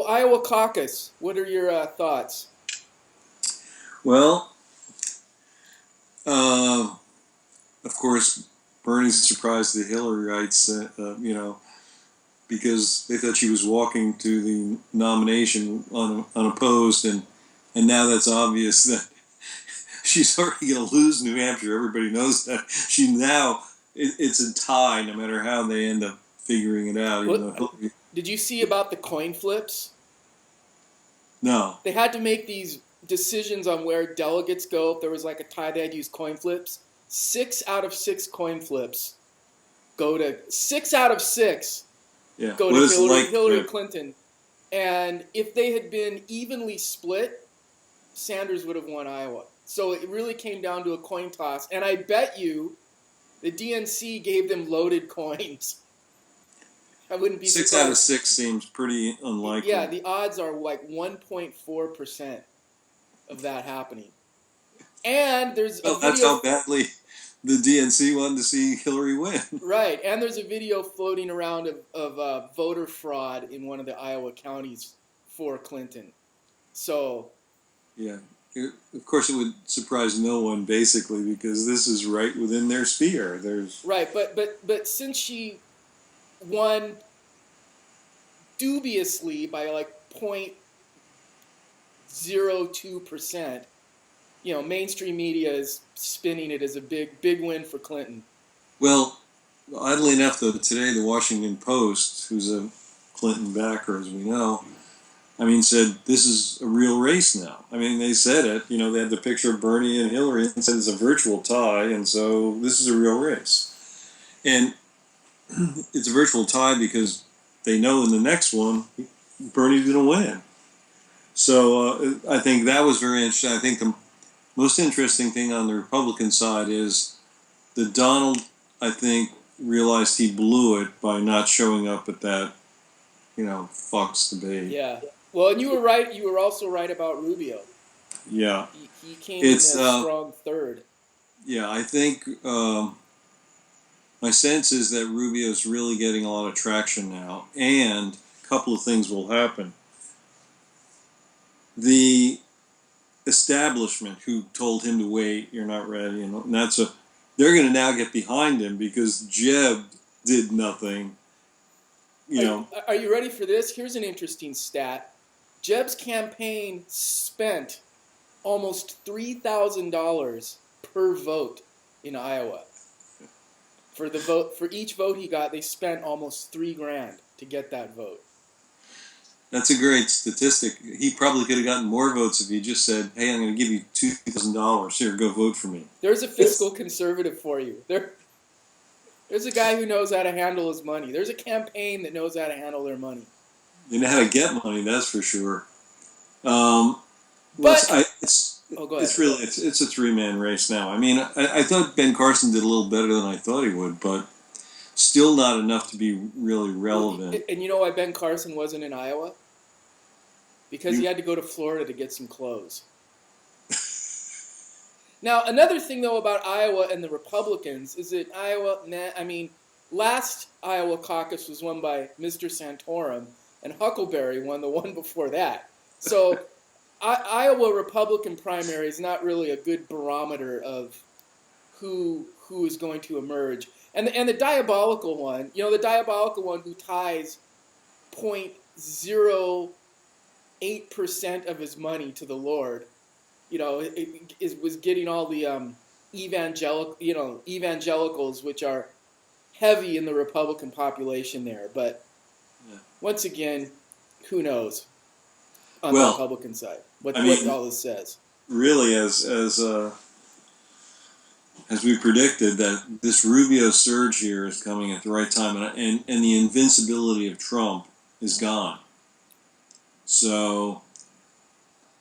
Iowa caucus, what are your thoughts? Well, uh, of course, Bernie's surprised the Hillaryites, because they thought she was walking to the nomination unopposed, and now that's obvious that she's already going to lose New Hampshire. Everybody knows that. It's a tie, no matter how they end up figuring it out. Even though Hillary, Did you see about the coin flips? no, They had to make these decisions on where delegates go. If there was like a tie, they had to use coin flips. 6 out of 6 coin flips go to 6 out of 6 yeah. go What to is it like? Hillary Clinton. And if they had been evenly split, Sanders would have won Iowa. So it really came down to a coin toss. And I bet you the DNC gave them loaded coins. I wouldn't be Six surprised. out of six seems pretty unlikely. Yeah, the odds are like 1.4% of that happening. And there's Well, a that's video. how badly the DNC wanted to see Hillary win. Right, and there's a video floating around of voter fraud in one of the Iowa counties for Clinton. So, Yeah. Of course, it would surprise no one, basically, because this is right within their sphere. right, but since she won dubiously by like 0.02%, mainstream media is spinning it as a big win for Clinton. Well, oddly enough, though, today the Washington Post, who's a Clinton backer, as we know, said this is a real race now. They said it. They had the picture of Bernie and Hillary and said it's a virtual tie, and so this is a real race. And it's a virtual tie because they know in the next one, Bernie's going to win. So I think that was very interesting. I think the most interesting thing on the Republican side is that Donald, I think, realized he blew it by not showing up at that, Fox debate. Yeah. Well, and you were right. You were also right about Rubio. Yeah. He came in as a strong third. Yeah, I think my sense is that Rubio's really getting a lot of traction now, and a couple of things will happen. The establishment who told him to wait, you're not ready, and they're going to now get behind him because Jeb did nothing. Are you ready for this? Here's an interesting stat. Jeb's campaign spent almost $3,000 per vote in Iowa. For each vote he got, they spent almost $3,000 to get that vote. That's a great statistic. He probably could have gotten more votes if he just said, "Hey, I'm going to give you $2,000. Here, go vote for me." There's a fiscal conservative for you. There's a guy who knows how to handle his money. There's a campaign that knows how to handle their money. They know how to get money, that's for sure. Go ahead. It's a three-man race now. I thought Ben Carson did a little better than I thought he would, but still not enough to be really relevant. And you know why Ben Carson wasn't in Iowa? Because he had to go to Florida to get some clothes. Now, another thing, though, about Iowa and the Republicans is that last Iowa caucus was won by Mr. Santorum, and Huckleberry won the one before that. So Iowa Republican primary is not really a good barometer of who is going to emerge. And the diabolical one, who ties 0.08% of his money to the Lord, was getting all the evangelicals, which are heavy in the Republican population there. But once again, who knows on the Republican side what all this says. Really, as we predicted, that this Rubio surge here is coming at the right time, and the invincibility of Trump is gone. So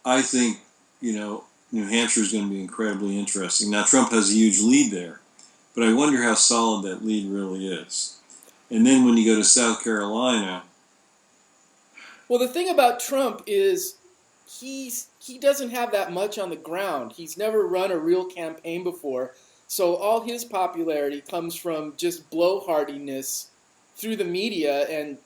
I think, New Hampshire is going to be incredibly interesting. Now, Trump has a huge lead there, but I wonder how solid that lead really is. And then when you go to South Carolina... Well, the thing about Trump is he doesn't have that much on the ground. He's never run a real campaign before, so all his popularity comes from just blowhardiness through the media and,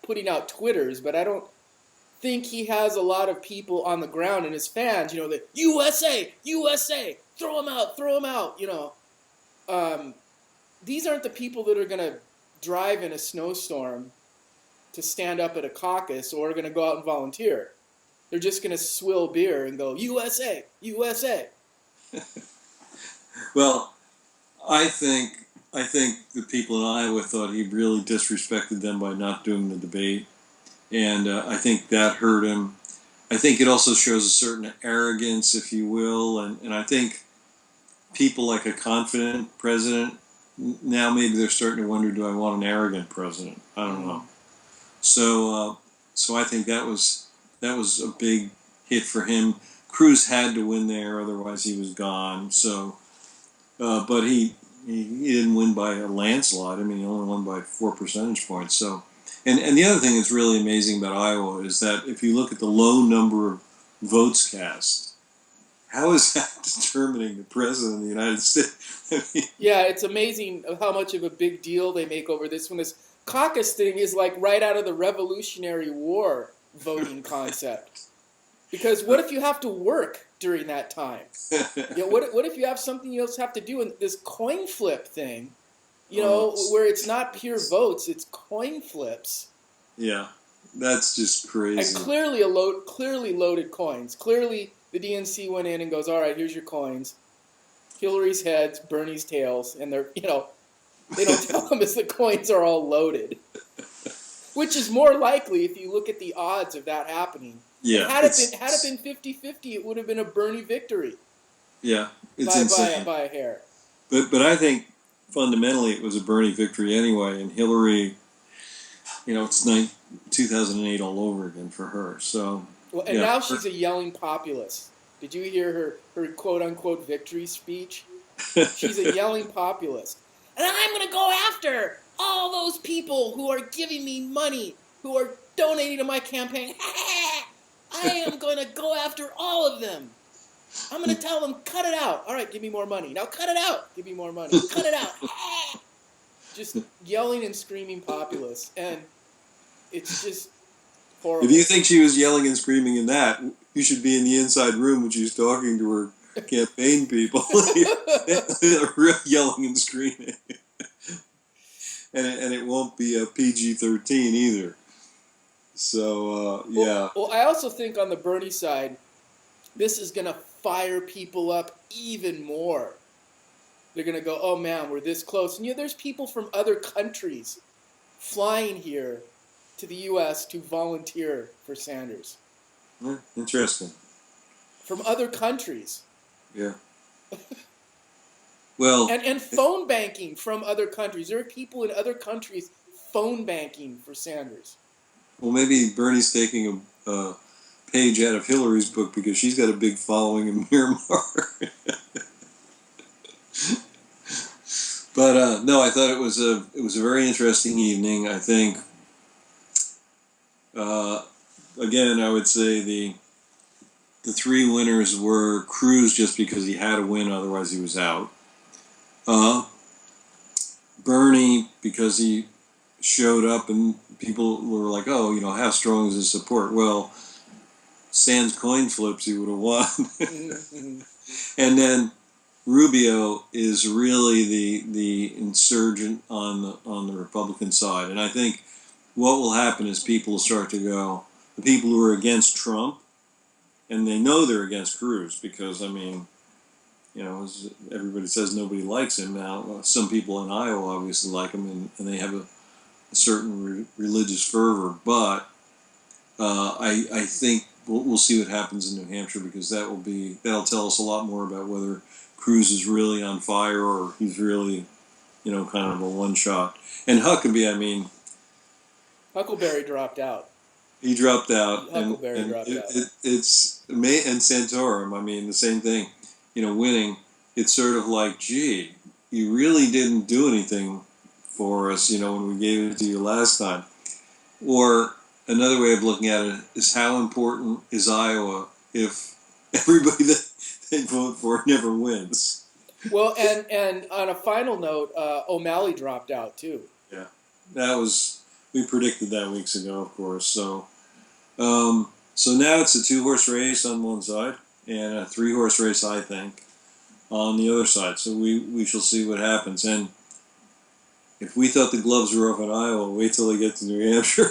putting out Twitters, but I don't think he has a lot of people on the ground and his fans, the USA, USA, throw him out, throw him out, These aren't the people that are going to drive in a snowstorm to stand up at a caucus or are going to go out and volunteer. They're just going to swill beer and go, USA, USA. Well, I think the people in Iowa thought he really disrespected them by not doing the debate, and I think that hurt him. I think it also shows a certain arrogance, if you will, and I think people like a confident president, now maybe they're starting to wonder, do I want an arrogant president? I don't know. So I think that was a big hit for him. Cruz had to win there, otherwise he was gone. So, but he didn't win by a landslide. I mean, he only won by 4 percentage points. So, and the other thing that's really amazing about Iowa is that if you look at the low number of votes cast, how is that determining the president of the United States? I mean, yeah, it's amazing how much of a big deal they make over this when this caucus thing is like right out of the Revolutionary War voting concept. Because what if you have to work during that time? What if you have something else have to do in this coin flip thing? Where it's not pure votes, it's coin flips. Yeah, that's just crazy. And clearly loaded coins. Clearly the DNC went in and goes, all right, here's your coins. Hillary's heads, Bernie's tails, and they're, they don't tell them as the coins are all loaded. Which is more likely if you look at the odds of that happening. Yeah. Had it been 50-50, it would have been a Bernie victory. Yeah, it's insane. By a hair. But I think fundamentally it was a Bernie victory anyway, and Hillary, it's 2008 all over again for her. So. Well, and now she's a yelling populist. Did you hear her quote-unquote victory speech? She's a yelling populist. And I'm going to go after all those people who are giving me money, who are donating to my campaign. I am going to go after all of them. I'm going to tell them, cut it out. All right, give me more money. Now cut it out. Give me more money. Cut it out. Just yelling and screaming populace. And it's just horrible. If you think she was yelling and screaming in that, you should be in the inside room when she's talking to her campaign people. Real yelling and screaming. And it won't be a PG-13 either. So, yeah. Well, I also think on the Bernie side, this is going to fire people up even more. They're going to go, oh man, we're this close. And there's people from other countries flying here to the U.S. to volunteer for Sanders. Interesting. From other countries. Yeah. Well, and phone banking from other countries. There are people in other countries phone banking for Sanders. Well, maybe Bernie's taking a page out of Hillary's book because she's got a big following in Myanmar. But no, I thought it was a very interesting evening. I think again, I would say the three winners were Cruz just because he had to win, otherwise he was out. Bernie because he showed up and people were like, oh, how strong is his support? Well, sans coin flips, he would have won. And then Rubio is really the insurgent on the Republican side. And I think what will happen is people will start to go, the people who are against Trump, and they know they're against Cruz because, as everybody says, nobody likes him. Now, some people in Iowa obviously like him, and they have a certain religious fervor. But I think we'll see what happens in New Hampshire because that'll tell us a lot more about whether Cruz is really on fire or he's really, kind of a one-shot. And Huckabee, Huckleberry dropped out. He dropped out. Huckleberry dropped out. And Santorum, the same thing. Winning, it's sort of like, gee, you really didn't do anything for us, when we gave it to you last time. Or another way of looking at it is how important is Iowa if everybody that they vote for never wins? Well, and on a final note, O'Malley dropped out too. Yeah, we predicted that weeks ago, of course. So, So now it's a 2-horse race on one side and a 3-horse race, I think, on the other side. So we shall see what happens. And if we thought the gloves were off in Iowa, wait till they get to New Hampshire.